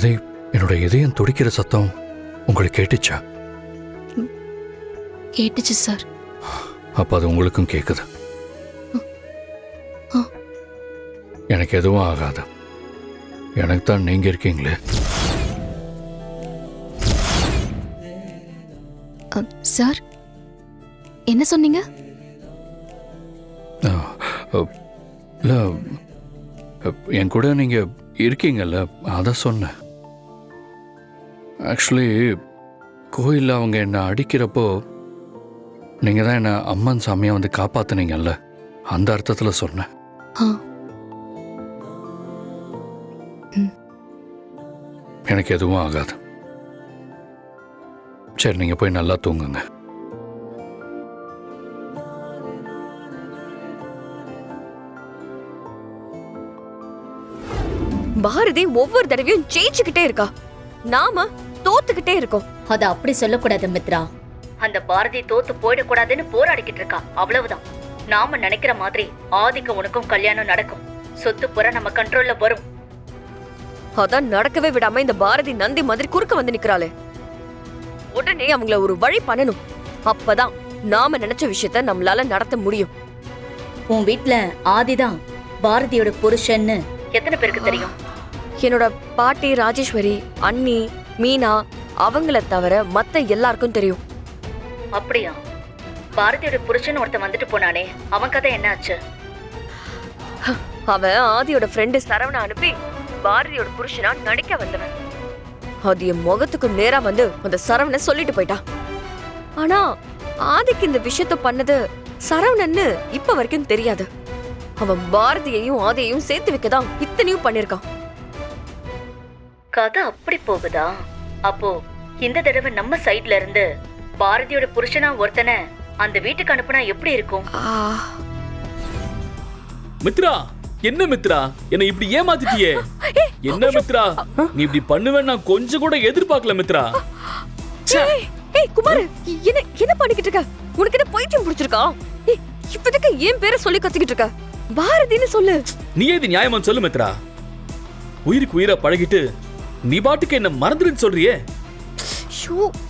பாரதி, என்னோட இதயம் துடிக்கிற சத்தம் உங்களுக்கு கேட்டுச்சா? கேட்டுச்சு சார். அப்ப அது உங்களுக்கும் கேக்குது. எனக்கு எதுவும் ஆகாது. எனக்கு தான் நீங்க இருக்கீங்களே. சார், என்ன சொன்னீங்க? இல்ல, என் கூட நீங்க இருக்கீங்கல்ல, அதான் சொன்னேன். ஆக்சுவலி கோயிலில் அவங்க என்னை அடிக்கிறப்போ நீங்க தான் என்ன அம்மன் சாமியை வந்து காப்பாத்துனீங்கல்ல, அந்த அர்த்தத்தில் சொன்னேன். எனக்கு எதுவும் ஆகாது. சரி, நீங்க போய் நல்லா தூங்குங்க. பாரதி ஒவ்வொரு தடவையும் ஜெயிச்சுக்கிட்டே இருக்கா, நாம தோத்துக்கிட்டே இருக்கோம். அத அப்படி சொல்லக்கூடாது மித்ரா. அந்த பாரதி தோத்து போயிடக்கூடாதுன்னு போராடிக்கிட்டு இருக்கா, அவ்வளவுதான். நாம நினைக்கிற மாதிரி ஆதிக்கு உனக்கும் கல்யாணம் நடக்கும். சொத்து புற நம்ம கண்ட்ரோல்ல வரும். அதான் நடக்கவே விடாம இந்த பாரதி நந்தி மாதிரி குறுக்க வந்து நிக்கிறாளே. உடனே அவங்கள ஒரு வழி பண்ணணும். அப்பதான் நாம நினைச்ச விஷயத்த நம்மளால நடத்த முடியும். உன் வீட்ல ஆதிதான் பாரதியோட புருஷன்னு எத்தனை பேருக்கு தெரியும்? என்னோட பாட்டி ராஜேஸ்வரி, அண்ணி, மீனா, அவங்கள தவிர மத்த எல்லாருக்கும் தெரியும். அப்படியா? பாரதியோட புருஷன் ஒருத்தன் வந்துட்டு போனானே, அவன் கதை என்ன ஆச்சு? அவன் ஆதியோட ஃப்ரெண்டு சரவணா அனுப்பி பாரதியோட புருஷனா நடிக்க வந்தவன். அது என் முகத்துக்கு நேரா வந்து அந்த சரவண சொல்லிட்டு போயிட்டான். ஆனா ஆதிக்கு இந்த விஷயத்த பண்ணது சரவணன்னு இப்ப வரைக்கும் தெரியாது. அவன் பாரதியையும் ஆதியையும் சேர்த்து வைக்கதான் இத்தனையும் பண்ணிருக்கான். கதை அப்படி போகுதா? அப்போ இந்த தடவை நம்ம சைட்ல இருந்து பாரதியோட புருஷனா ஒருத்தனை அந்த வீட்டுக்கு அனுப்புனா எப்படி இருக்கும்? மித்ரா, என்ன மித்ரா, என்ன இப்படி ஏமாத்திட்டியே? என்ன மித்ரா, நீ இப்படி பண்ணுவேன்னு நான் கொஞ்சம் கூட எதிர்பார்க்கல மித்ரா. ஏய் குமார், என்ன பண்ணிக்கிட்டு இருக்க? உனக்கு என்ன பைத்தியம் பிடிச்சிருக்கா? இப்போதைக்கு ஏன் பேரை சொல்லி கத்திக்கிட்டு இருக்க? பாரதின்னு சொல்லு. நீ ஏது நியாயமான்னு சொல்லு மித்ரா. உயிருக்கு உயிரா பழகிட்டு நீ பாட்டுக்கு என்ன மறந்துருன்னு சொல்றியே.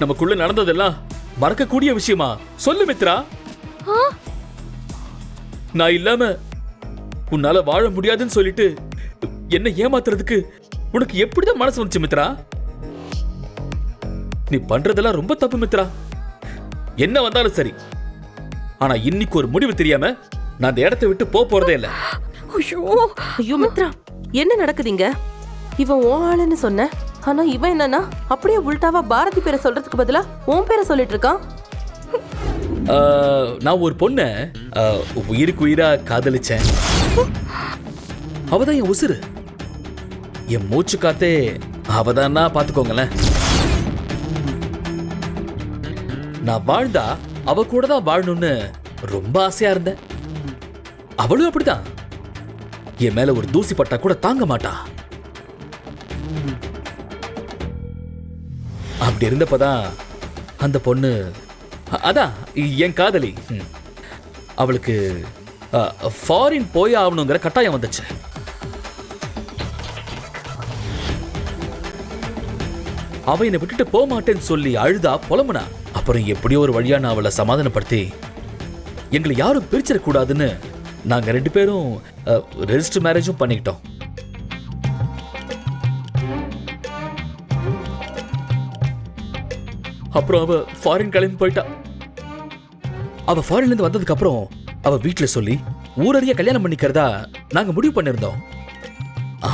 நமக்குள்ள நடந்ததெல்லாம் மறக்கக்கூடிய விஷயமா? சொல்லு மித்ரா. நான் இல்லாம உன்னால வாழ முடியாதுன்னு சொல்லிட்டு என்ன ஏமாத்துறதுக்கு உனக்கு எப்படிதான் மனசு வந்துச்சு மித்ரா? நீ பண்றதெல்லாம் ரொம்ப தப்பு மித்ரா. என்ன வந்தாலும் சரி, ஆனா இன்னைக்கு ஒரு முடிவு தெரியாம நான் அந்த இடத்தை விட்டு போறதே இல்ல. ஐயோ மித்ரா, என்ன நடக்குதுங்க? இவன் ஓ ஆளுன்னு சொன்ன, ஆனா இவன் என்னன்னா அப்படியே உல்டாவா பாரதி பேரை சொல்றதுக்கு பதிலா உன் பேரை சொல்லிட்டு இருக்கான். நான் ஒரு பொண்ண உயிருக்கு உயிரா காதலிச்சேன். அவதான் என் உசுரு, என் மூச்சு காத்தே அவதான். பாத்துக்கோங்களேன், நான் வாழ்ந்தா அவ கூட தான் வாழணும்னு ரொம்ப ஆசையா இருந்தேன். அவளும் அப்படிதான். என் மேல ஒரு தூசி பட்டா கூட தாங்க மாட்டா. அப்படி இருந்தப்பதான் அந்த பொண்ணு, அதான் என் காதலி, அவளுக்கு ஃபாரின் போய் ஆகணுங்கிற கட்டாயம் வந்துச்சு. அவ என்னை விட்டுட்டு போக மாட்டேன்னு சொல்லி அழுதா புலம்புனா. அப்புறம் எப்படியோ ஒரு வழியா நான் அவளை சமாதானப்படுத்தி எங்களை யாரும் பிரிச்சிடக்கூடாதுன்னு நாங்க 2 பேரும் ரெஜிஸ்டர் மேரேஜும் பண்ணிக்கிட்டோம். அப்புறம் அவ ஃபாரின் கிளம்பி போயிட்டா. அவ ஃபாரின்ல இருந்து வந்ததுக்கு அப்புறம் அவ வீட்டுல சொல்லி ஊரறிய கல்யாணம் பண்ணிக்கிறதா நாங்க முடிவு பண்ணிருந்தோம்.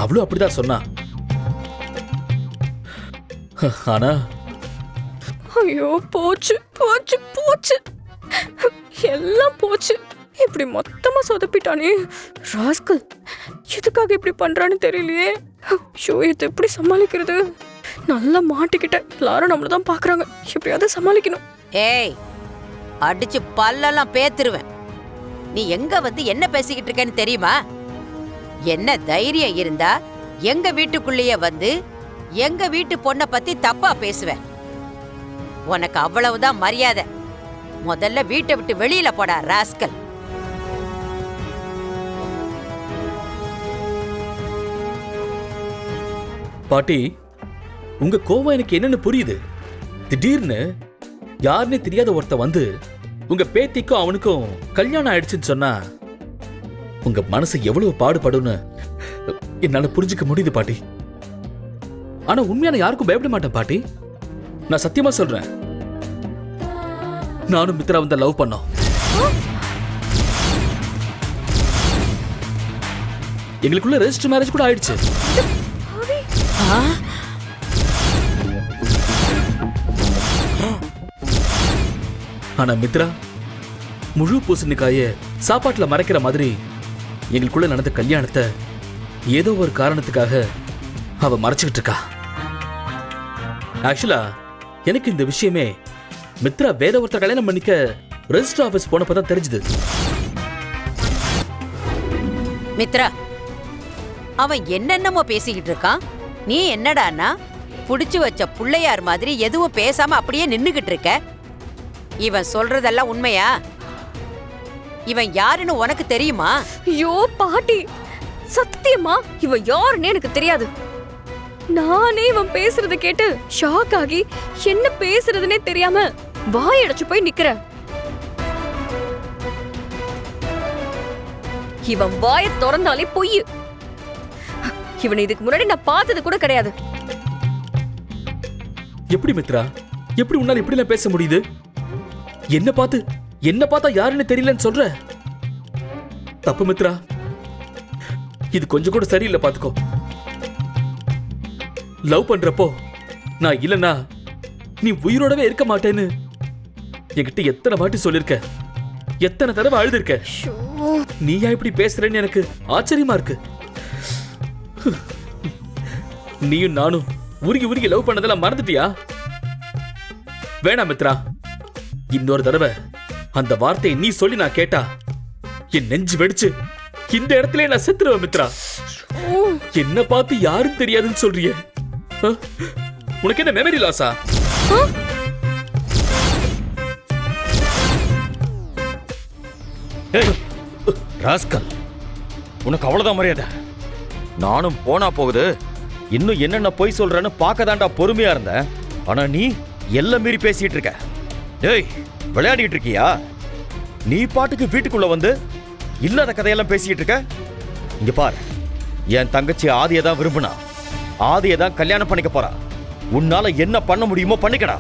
அவளும் அப்படிதான் சொன்னா. ஆனா ஐயோ, போச்சு போச்சு போச்சு, எல்லாம் போச்சு. இப்படி மொத்தமா சொதப்பிட்டானே ராஸ்கல். எதுக்காக இப்படி பண்றான்னு தெரியலையே. ஷோ, இதை எப்படி சமாளிக்கிறது? நல்லா மாட்டிக்கிட்டேன். எல்லாரும் நம்மளதான் பாக்குறாங்க. எப்படியாவது சமாளிக்கணும். ஏய், அடிச்சு பல்லெல்லாம் பேத்துருவேன். நீ எங்க வந்து என்ன பேசிக்கிட்டு இருக்கேன்னு தெரியுமா? என்ன தைரியம் இருந்தா எங்க வீட்டுக்குள்ளேயே வந்து எங்க வீட்டு பொண்ணை பத்தி தப்பா பேசுவேன். உனக்கு அவ்வளவுதான் மரியாதை. முதல்ல வீட்டை விட்டு வெளியில போடா ராஸ்கல். பாட்டி, உங்க கோவம் எனக்கு என்னன்னு புரியுது. திடீர்னு யாருன்னே தெரியாத ஒருத்த வந்து உங்க பேத்திக்கும் அவனுக்கும் கல்யாணம் ஆயிடுச்சுன்னு சொன்னா உங்க மனசு எவ்வளவு பாடுபடும்னு என்னால புரிஞ்சுக்க முடியுது பாட்டி. ஆனா உண்மையான யாருக்கும் பயப்பட மாட்டேன் பாட்டி. நான் சத்தியமா சொல்றேன், நானும் மித்ரா வந்து லவ் பண்ணோம். எங்களுக்குள்ள ரெஜிஸ்டர் மேரேஜ் கூட ஆயிடுச்சு. ஆனா மித்ரா முழு பூசணிக்காய சாப்பாட்டுல மறைக்கிற மாதிரி எங்களுக்குள்ள நடந்த கல்யாணத்தை ஏதோ ஒரு காரணத்துக்காக அவ மறைச்சுக்கிட்டு இருக்கா. ஆக்சுவலா எனக்கு இந்த விஷயமே மித்ரா வேற ஒருத்தர் கல்யாணம் பண்ணிக்க ரெஜிஸ்டர் ஆபீஸ் போனப்பதான் தெரிஞ்சது. மித்ரா, அவன் என்னென்னமோ பேசிக்கிட்டு இருக்கான். நீ என்னடான்னா புடிச்சு வச்ச புள்ளையார் மாதிரி எதுவும் பேசாம அப்படியே நின்னுகிட்டு இருக்க. இவன் சொல்றதெல்லாம் உண்மையா? இவன் யாருன்னு உனக்கு தெரியுமா? ஐயோ பாட்டி, சத்தியமா இவன் யாருன்னு எனக்கு தெரியாது. நானே இவன் பேசுறத கேட்டு ஷாக் ஆகி என்ன பேசுறதுனே தெரியாம வாயடைச்சு போய் நிக்கிறேன். இவன் வாயை திறந்தாலே பொய். இவனை இதுக்கு முன்னாடி நான் பார்த்தது கூட கிடையாது. எப்படி மித்ரா, எப்படி உன்னால இப்படி எல்லாம் பேச முடியுது? என்ன பார்த்தா யாருன்னு தெரியலன்னு சொல்ற? தப்பு மித்ரா, இது கொஞ்சம் கூட சரியில்லை. பாத்துக்கோ, லவ் பண்றப்போ நான் இல்லனா நீ உயிரோடவே இருக்க மாட்டேன்னு என்கிட்ட எத்தனை வாட்டி சொல்லிருக்க, எத்தனை தடவை அழுதுருக்க. நீயா இப்படி பேசுறேன்னு எனக்கு ஆச்சரியமா இருக்கு. நீயும் நானும் உருகி லவ் பண்ணதெல்லாம் மறந்துட்டியா? வேணாம் மித்ரா, இன்னொரு தடவை அந்த வார்த்தையை நீ சொல்லி நான் கேட்டா என் நெஞ்சு வெடிச்சு இந்த இடத்துல நான் செத்துருவேன். மித்ரா, என்ன பார்த்து யாரும் தெரியாதுன்னு சொல்றியே, உனக்கு என்ன மெமரி லாஸா? ராஸ்கல், உனக்கு அவ்வளவுதான் மரியாதை. நானும் போனா போகுது, இன்னும் என்னென்ன பொய் சொல்றேன்னு பார்க்க தாண்டா பொறுமையா இருந்தேன். ஆனா நீ எல்லாம் மீறி பேசிட்டு இருக்க. டேய், விளையாடிட்டு இருக்கியா? நீ பாட்டுக்கு வீட்டுக்குள்ள வந்து இல்லாத கதையெல்லாம் பேசிட்டு இருக்க. இங்க பாரு, என் தங்கச்சி ஆதியை தான் விரும்புனா, ஆதியை தான் கல்யாணம் பண்ணிக்க போறா. உன்னால என்ன பண்ண முடியுமோ பண்ணிக்கடா.